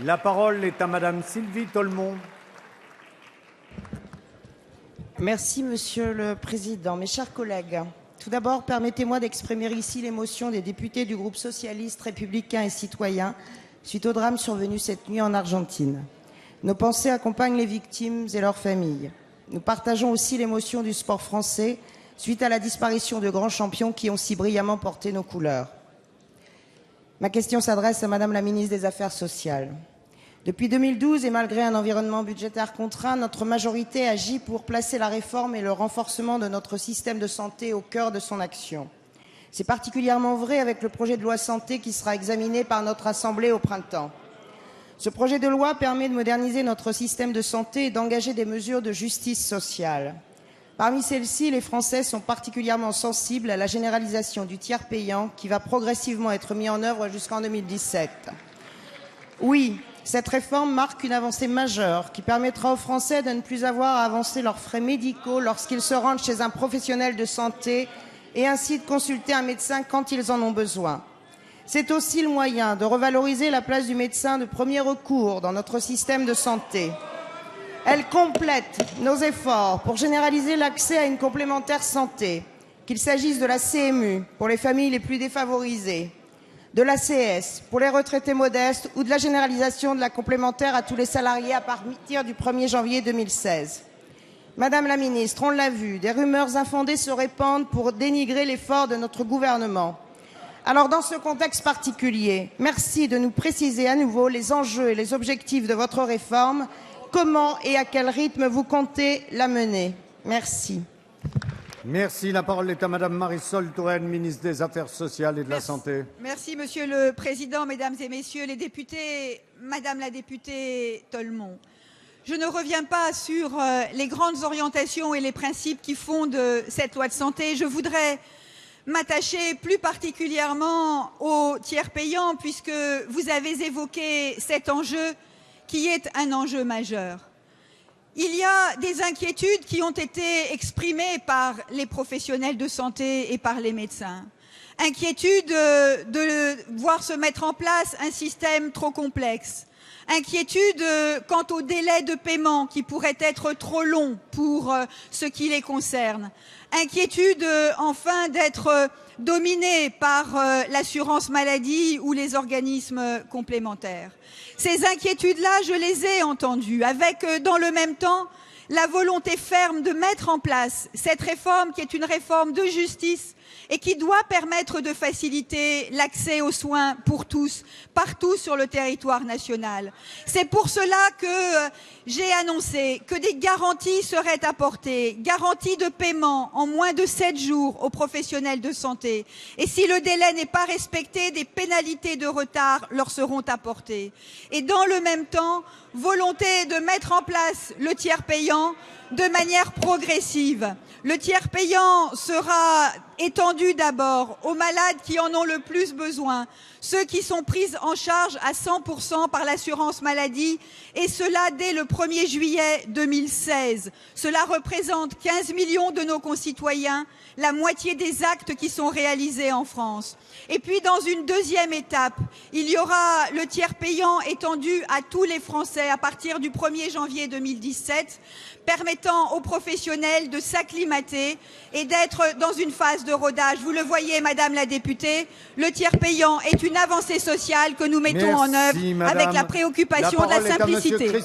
La parole est à Madame Sylvie Tolmont. Merci, Monsieur le Président. Mes chers collègues, tout d'abord, permettez-moi d'exprimer ici l'émotion des députés du groupe socialiste, républicain et citoyen suite au drame survenu cette nuit en Argentine. Nos pensées accompagnent les victimes et leurs familles. Nous partageons aussi l'émotion du sport français suite à la disparition de grands champions qui ont si brillamment porté nos couleurs. Ma question s'adresse à Madame la ministre des Affaires sociales. Depuis 2012, et malgré un environnement budgétaire contraint, notre majorité agit pour placer la réforme et le renforcement de notre système de santé au cœur de son action. C'est particulièrement vrai avec le projet de loi santé qui sera examiné par notre Assemblée au printemps. Ce projet de loi permet de moderniser notre système de santé et d'engager des mesures de justice sociale. Parmi celles-ci, les Français sont particulièrement sensibles à la généralisation du tiers payant qui va progressivement être mis en œuvre jusqu'en 2017. Oui, cette réforme marque une avancée majeure qui permettra aux Français de ne plus avoir à avancer leurs frais médicaux lorsqu'ils se rendent chez un professionnel de santé et ainsi de consulter un médecin quand ils en ont besoin. C'est aussi le moyen de revaloriser la place du médecin de premier recours dans notre système de santé. Elle complète nos efforts pour généraliser l'accès à une complémentaire santé, qu'il s'agisse de la CMU pour les familles les plus défavorisées, de l'ACS pour les retraités modestes ou de la généralisation de la complémentaire à tous les salariés à partir du 1er janvier 2016. Madame la ministre, on l'a vu, des rumeurs infondées se répandent pour dénigrer l'effort de notre gouvernement. Alors, dans ce contexte particulier, merci de nous préciser à nouveau les enjeux et les objectifs de votre réforme. Comment et à quel rythme vous comptez la mener? Merci. Merci. La parole est à Madame Marisol Touraine, ministre des Affaires sociales et de la Santé. Merci, Monsieur le Président, Mesdames et Messieurs les députés, Madame la députée Tolmont. Je ne reviens pas sur les grandes orientations et les principes qui fondent cette loi de santé. Je voudrais m'attacher plus particulièrement au tiers payant, puisque vous avez évoqué cet enjeu qui est un enjeu majeur. Il y a des inquiétudes qui ont été exprimées par les professionnels de santé et par les médecins. Inquiétude de voir se mettre en place un système trop complexe. Inquiétude quant au délai de paiement qui pourrait être trop long pour ce qui les concerne. Inquiétude enfin d'être dominés par l'assurance maladie ou les organismes complémentaires. Ces inquiétudes-là, je les ai entendues, avec dans le même temps la volonté ferme de mettre en place cette réforme qui est une réforme de justice et qui doit permettre de faciliter l'accès aux soins pour tous, partout sur le territoire national. C'est pour cela que j'ai annoncé que des garanties seraient apportées, garanties de paiement en moins de 7 jours aux professionnels de santé. Et si le délai n'est pas respecté, des pénalités de retard leur seront apportées. Et dans le même temps, volonté de mettre en place le tiers payant de manière progressive. Le tiers payant sera étendu d'abord aux malades qui en ont le plus besoin, ceux qui sont pris en charge à 100% par l'assurance maladie, et cela dès le 1er juillet 2016. Cela représente 15 millions de nos concitoyens, la moitié des actes qui sont réalisés en France. Et puis, dans une deuxième étape, il y aura le tiers payant étendu à tous les Français à partir du 1er janvier 2017, permettant aux professionnels de s'acclimater et d'être dans une phase de rodage. Vous le voyez, Madame la députée, le tiers payant est une avancée sociale que nous mettons en œuvre avec la préoccupation de la simplicité.